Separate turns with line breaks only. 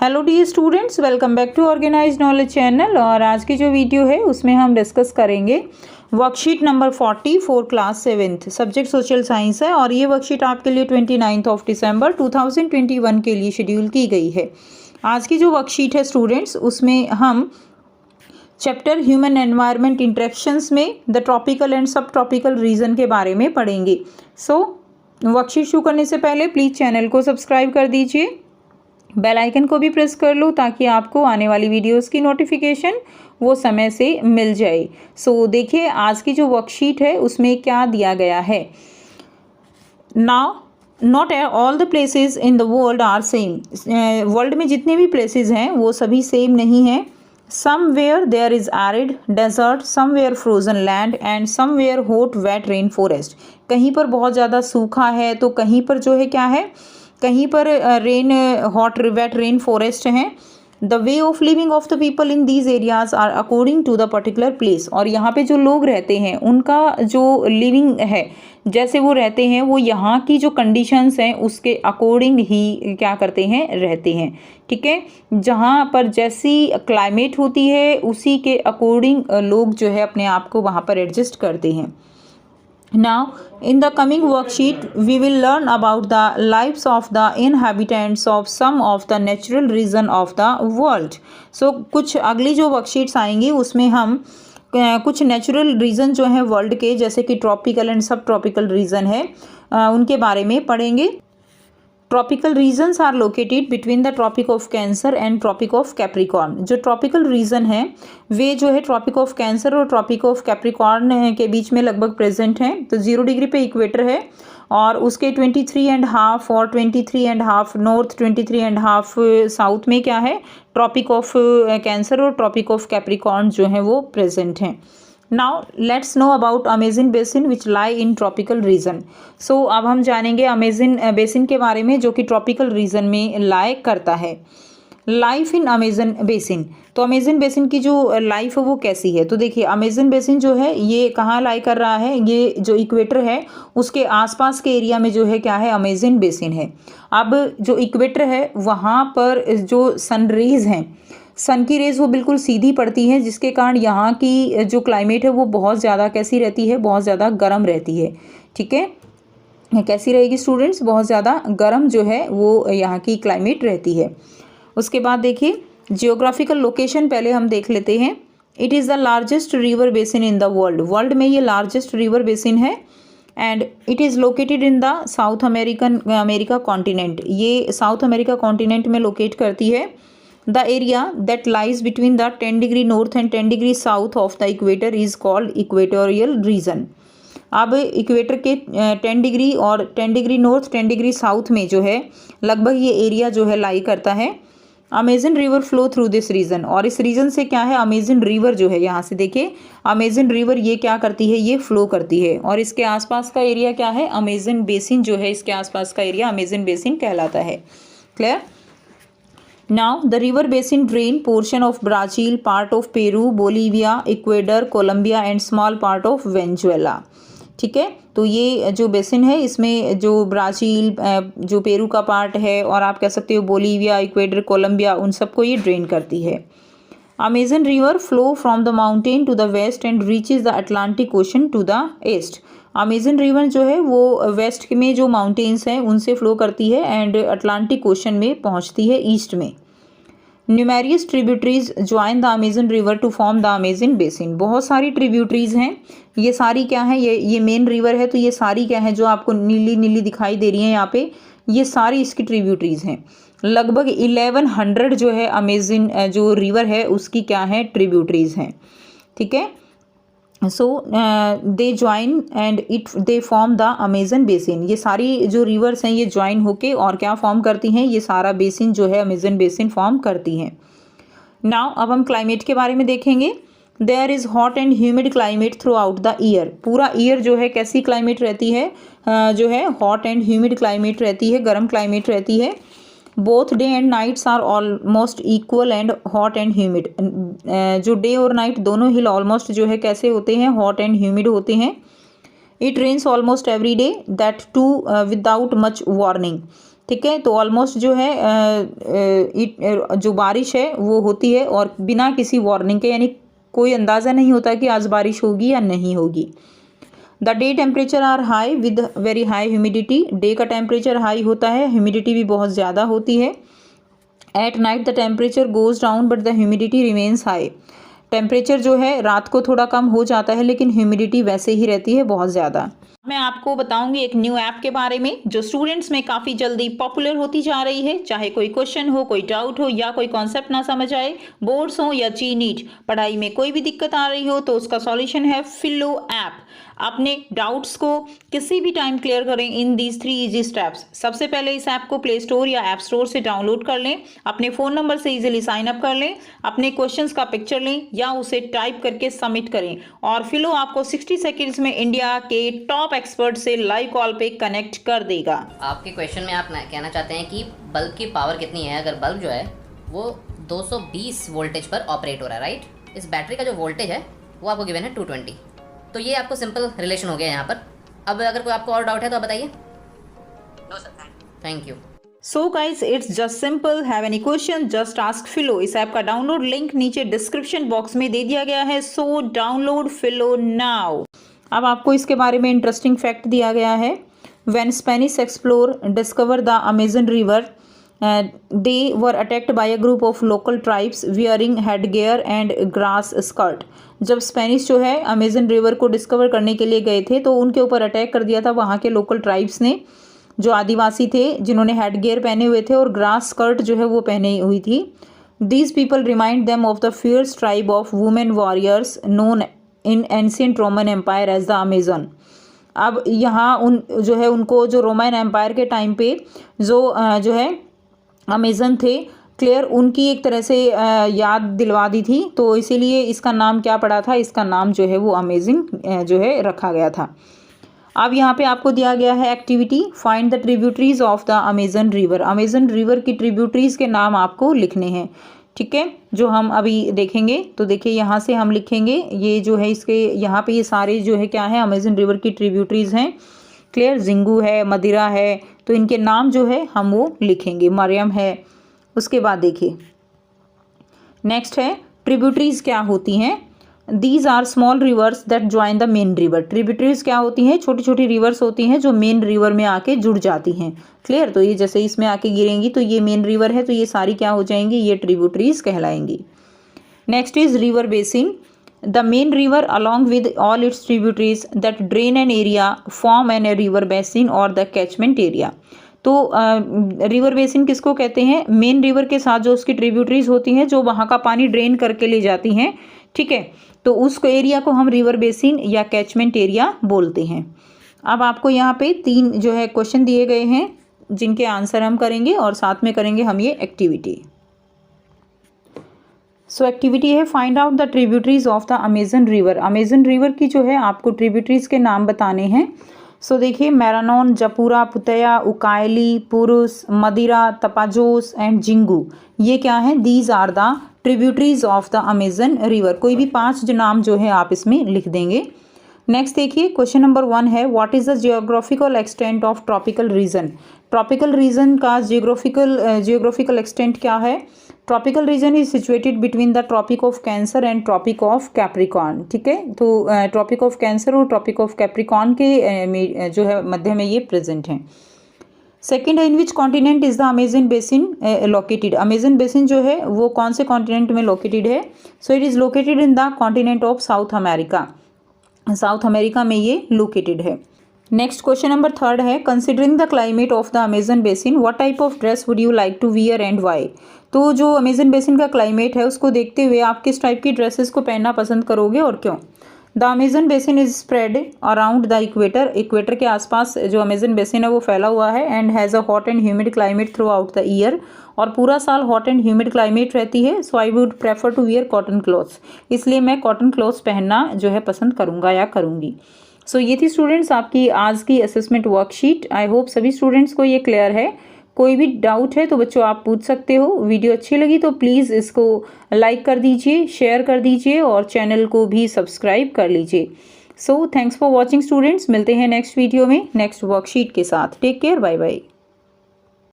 Hello dear students, welcome back to organized knowledge channel. और आज की जो वीडियो है उसमें हम डिस्कस करेंगे worksheet number 40 for class 7th, subject social science है। और ये वर्कशीट आपके लिए 29 दिसंबर 2021 के लिए शेड्यूल की गई है। आज की जो वर्कशीट है स्टूडेंट्स, उसमें हम चैप्टर ह्यूमन एनवायरनमेंट इंटरेक्शंस में the tropical and subtropical reason के बारे में पढ़ेंगे। वर्कशीट शुरू करने से पहले प्लीज़ चैनल को सब्सक्राइब कर दीजिए, बेल आइकन को भी प्रेस कर लो ताकि आपको आने वाली वीडियोस की नोटिफिकेशन वो समय से मिल जाए। देखिए आज की जो वर्कशीट है उसमें क्या दिया गया है। Now not all the places in the world are same. World में जितने भी प्लेसेस हैं वो सभी सेम नहीं हैं। Somewhere there is arid desert, somewhere frozen land and somewhere hot wet rain forest. कहीं पर बहुत ज़्यादा सूखा है तो कहीं पर जो है क्या है, कहीं पर हॉट वेट रेन फॉरेस्ट हैं। The way of living of the people in these areas are according to the particular place. और यहाँ पे जो लोग रहते हैं उनका जो लिविंग है, जैसे वो रहते हैं, वो यहाँ की जो कंडीशंस हैं उसके अकॉर्डिंग ही क्या करते हैं, रहते हैं। ठीक है, जहाँ पर जैसी क्लाइमेट होती है उसी के अकॉर्डिंग लोग जो है अपने आप को वहाँ पर एडजस्ट करते हैं। Now, in the coming worksheet, we will learn about the lives of the inhabitants of some of the natural region of the world. कुछ अगली जो वर्कशीट्स आएंगी उसमें हम कुछ नेचुरल रीजन जो है वर्ल्ड के, जैसे कि tropical and subtropical region है, उनके बारे में पढ़ेंगे। Tropical regions are located between the tropic of cancer and tropic of capricorn. जो ट्रॉपिकल रीजन है वे जो है ट्रॉपिक ऑफ कैंसर और ट्रॉपिक ऑफ कैप्रिकॉर्न के बीच में लगभग प्रेजेंट हैं। तो 0 डिग्री पे इक्वेटर है और उसके 23.5 और 23.5 नॉर्थ, 23.5 साउथ में क्या है, ट्रॉपिक ऑफ कैंसर और ट्रॉपिक ऑफ कैप्रिकॉर्न जो है वो प्रेजेंट हैं। Now let's know about Amazon basin which lie in tropical region. अब हम जानेंगे अमेजन बेसिन के बारे में जो कि ट्रॉपिकल रीजन में लाई करता है। लाइफ इन अमेजन बेसिन, तो अमेजन बेसिन की जो लाइफ है वो कैसी है। तो देखिए अमेजन बेसिन जो है ये कहाँ लाई कर रहा है, ये जो इक्वेटर है उसके आसपास के एरिया में जो है क्या है, अमेजन बेसिन है। अब जो इक्वेटर है वहाँ पर जो सन रेज हैं, सन की रेज वो बिल्कुल सीधी पड़ती है, जिसके कारण यहाँ की जो क्लाइमेट है वो बहुत ज़्यादा कैसी रहती है, बहुत ज़्यादा गर्म रहती है। ठीक है, कैसी रहेगी स्टूडेंट्स, बहुत ज़्यादा गर्म जो है वो यहाँ की क्लाइमेट रहती है। उसके बाद देखिए जियोग्राफिकल लोकेशन पहले हम देख लेते हैं। It is the largest river basin in the world. World में ये लार्जेस्ट रिवर बेसिन है and it is located in the south America continent. ये साउथ अमेरिका कॉन्टिनेंट में लोकेट करती है। The area that lies between the 10 degree north and 10 degree south of the equator is called equatorial region. अब equator के 10 degree और 10 degree north, 10 degree south में जो है लगभग ये एरिया जो है लाई करता है। Amazon river flow through this region, और इस रीजन से क्या है, अमेजन रिवर जो है, यहाँ से देखिए अमेजन रिवर ये क्या करती है, ये फ्लो करती है। और इसके आसपास का एरिया क्या है, अमेजन बेसिन जो है, इसके आसपास का एरिया अमेजन बेसिन कहलाता है। Clear. Now the river basin drain portion of Brazil, part of Peru, Bolivia, Ecuador, Colombia and small part of Venezuela. ठीक है, तो ये जो बेसिन है इसमें जो ब्राज़ील, जो पेरू का पार्ट है, और आप कह सकते हो बोलीविया, इक्वेडर, कोलंबिया, उन सबको ये ड्रेन करती है। Amazon river flow from the mountain to the west and reaches the Atlantic ocean to the east. Amazon river जो है वो वेस्ट में जो माउंटेन्स हैं उनसे फ्लो करती है एंड अटलांटिक ओशन में पहुंचती है ईस्ट में। Numerous tributaries join the Amazon river to form the Amazon basin. बहुत सारी ट्रिब्यूटरीज हैं, ये सारी क्या है, ये मेन रिवर है, तो ये सारी क्या है जो आपको नीली नीली दिखाई दे रही हैं यहाँ पे, ये सारी इसकी ट्रिब्यूटरीज हैं। लगभग 1100 जो है अमेजन जो रिवर है उसकी क्या है, ट्रिब्यूटरीज हैं। ठीक है, they join and they form the Amazon basin. ये सारी जो रिवर्स हैं ये ज्वाइन होके और क्या फॉर्म करती हैं, ये सारा बेसिन जो है अमेजन बेसिन फॉर्म करती हैं। नाउ अब हम क्लाइमेट के बारे में देखेंगे। There is hot and humid climate throughout the year. पूरा ईयर जो है कैसी क्लाइमेट रहती है, जो है हॉट एंड ह्यूमिड क्लाइमेट रहती है, गर्म क्लाइमेट रहती है। Both day and nights are almost equal and hot and humid. जो डे और नाइट दोनों ही ऑलमोस्ट जो है कैसे होते हैं, हॉट एंड ह्यूमिड होते हैं। It rains almost every day that too without much warning. ठीक है। तो ऑलमोस्ट जो है जो बारिश है वो होती है और बिना किसी वार्निंग के, यानी कोई अंदाज़ा नहीं होता कि आज बारिश होगी या नहीं होगी। The day temperature are high with very high humidity, day का टेम्परेचर हाई होता है, ह्यूमिडिटी भी बहुत ज़्यादा होती है। At night the temperature goes down but the humidity remains high, temperature जो है रात को थोड़ा कम हो जाता है लेकिन ह्यूमिडिटी वैसे ही रहती है बहुत ज़्यादा। मैं आपको बताऊंगी एक न्यू ऐप के बारे में जो स्टूडेंट्स में काफ़ी जल्दी पॉपुलर होती जा रही है। चाहे कोई क्वेश्चन हो, कोई डाउट हो या कोई कॉन्सेप्ट ना समझ आए, बोर्ड्स हो या जी नीट, पढ़ाई में कोई भी दिक्कत आ रही हो तो उसका सॉल्यूशन है फिलो ऐप। अपने डाउट्स को किसी भी टाइम क्लियर करें इन दीज 3 इजी स्टेप्स। सबसे पहले इस ऐप को प्ले स्टोर या ऐप स्टोर से डाउनलोड कर लें, अपने फ़ोन नंबर से इजीली साइन अप कर लें, अपने क्वेश्चंस का पिक्चर लें या उसे टाइप करके सबमिट करें और फिलो आपको 60 सेकेंड्स में इंडिया के टॉप एक्सपर्ट से लाइव कॉल पे कनेक्ट कर देगा।
आपके क्वेश्चन में आप कहना चाहते हैं कि बल्ब की पावर कितनी है। अगर बल्ब जो है वो 220 वोल्टेज पर ऑपरेट हो रहा है, राइट। इस बैटरी का जो वोल्टेज है वो आपको गिवन है 220। तो ये आपको सिंपल रिलेशन हो गया यहाँ पर। अब अगर कोई आपको और डाउट है तो आप बताइए। No sir, thank you.
So guys it's just simple, have any question just ask Filo. इस ऐप का डाउनलोड लिंक नीचे डिस्क्रिप्शन बॉक्स में दे दिया गया है, सो डाउनलोड फिलो नाउ। अब आपको इसके बारे में इंटरेस्टिंग फैक्ट दिया गया है। When Spanish explore discover the Amazon river, they were attacked by a group of local tribes wearing headgear and grass skirt। जब स्पेनिश जो है अमेजन रिवर को डिस्कवर करने के लिए गए थे तो उनके ऊपर अटैक कर दिया था वहाँ के लोकल ट्राइब्स ने, जो आदिवासी थे जिन्होंने हेडगियर पहने हुए थे और ग्रास स्कर्ट जो है वो पहनी हुई थी। These people remind them of the fierce tribe of women warriors known in ancient Roman empire as the Amazon. अब यहाँ उन जो है उनको जो रोमन एम्पायर के टाइम पे जो है अमेजन थे, क्लियर, उनकी एक तरह से याद दिलवा दी थी, तो इसीलिए इसका नाम क्या पड़ा था, इसका नाम जो है वो अमेजिंग जो है रखा गया था। अब यहाँ पे आपको दिया गया है activity, find the tributaries of the Amazon river. Amazon river की ट्रिब्यूटरीज के नाम आपको लिखने हैं, ठीक है, जो हम अभी देखेंगे। तो देखिए यहाँ से हम लिखेंगे, ये जो है इसके यहाँ पे ये सारे जो है क्या है अमेजन रिवर की ट्रिब्यूटरीज हैं, क्लियर। जिंगू है, मदिरा है, तो इनके नाम जो है हम वो लिखेंगे, मरियम है। उसके बाद देखिए नेक्स्ट है ट्रिब्यूटरीज क्या होती हैं। These are small rivers that join the main river. Tributaries क्या होती हैं, छोटी छोटी रिवर्स होती हैं जो मेन रिवर में आके जुड़ जाती हैं, क्लियर। तो ये जैसे इसमें आके गिरेंगी तो ये मेन रिवर है, तो ये सारी क्या हो जाएंगी, ये ट्रिब्यूटरीज कहलाएंगी। Next is river basin. The main river along with all its tributaries that drain an area form an river basin or the catchment area। तो रिवर बेसिन किसको कहते हैं, मेन रिवर के साथ जो उसकी ट्रिब्यूटरीज होती हैं जो वहाँ का पानी ड्रेन करके ले जाती हैं, ठीक है। तो उस एरिया को हम रिवर बेसिन या कैचमेंट एरिया बोलते हैं। अब आपको यहाँ पे 3 जो है क्वेश्चन दिए गए हैं जिनके आंसर हम करेंगे और साथ में करेंगे हम ये एक्टिविटी। सो एक्टिविटी है find out the tributaries of the Amazon river. Amazon river की जो है आपको ट्रिब्यूटरीज के नाम बताने हैं। सो देखिए मैरानोन, जपूरा, पुतया, उकायली, पुरुष, मदिरा, तपाजोस एंड जिंगू, ये क्या है, these are the tributaries of the Amazon river. कोई भी 5 नाम जो है आप इसमें लिख देंगे। नेक्स्ट देखिए क्वेश्चन नंबर 1 है what is the geographical extent of tropical region. Tropical region का जियोग्राफिकल एक्सटेंट क्या है। Tropical region is situated between the tropic of cancer and tropic of capricorn, ठीक है। तो ट्रॉपिक ऑफ कैंसर और tropic of capricorn के जो है मध्य में ये प्रेजेंट हैं। सेकेंड है in which continent is the Amazon basin located. Amazon basin जो है वो कौन से कॉन्टिनेंट में लोकेटेड है। So it is located in the continent of South America. South America में ये लोकेटेड है। नेक्स्ट क्वेश्चन नंबर 3 है considering the climate of the Amazon basin what type of dress would you like to wear and why. तो जो Amazon basin का climate है उसको देखते हुए आप किस टाइप की ड्रेसेस को पहनना पसंद करोगे और क्यों। The Amazon basin is spread around the equator. Equator के आसपास जो अमेजन बेसिन है वो फैला हुआ है and has a hot and humid climate throughout the year. और पूरा साल हॉट एंड ह्यूमिड क्लाइमेट रहती है। So I would prefer to wear cotton clothes. इसलिए मैं कॉटन क्लॉथ्स पहनना जो है पसंद करूँगा या करूँगी। सो ये थी स्टूडेंट्स आपकी आज की असेसमेंट वर्कशीट। आई होप सभी स्टूडेंट्स को ये क्लियर है। कोई भी डाउट है तो बच्चों आप पूछ सकते हो। वीडियो अच्छी लगी तो प्लीज़ इसको लाइक कर दीजिए, शेयर कर दीजिए और चैनल को भी सब्सक्राइब कर लीजिए। So thanks for watching students. मिलते हैं नेक्स्ट वीडियो में नेक्स्ट वर्कशीट के साथ। Take care, bye bye.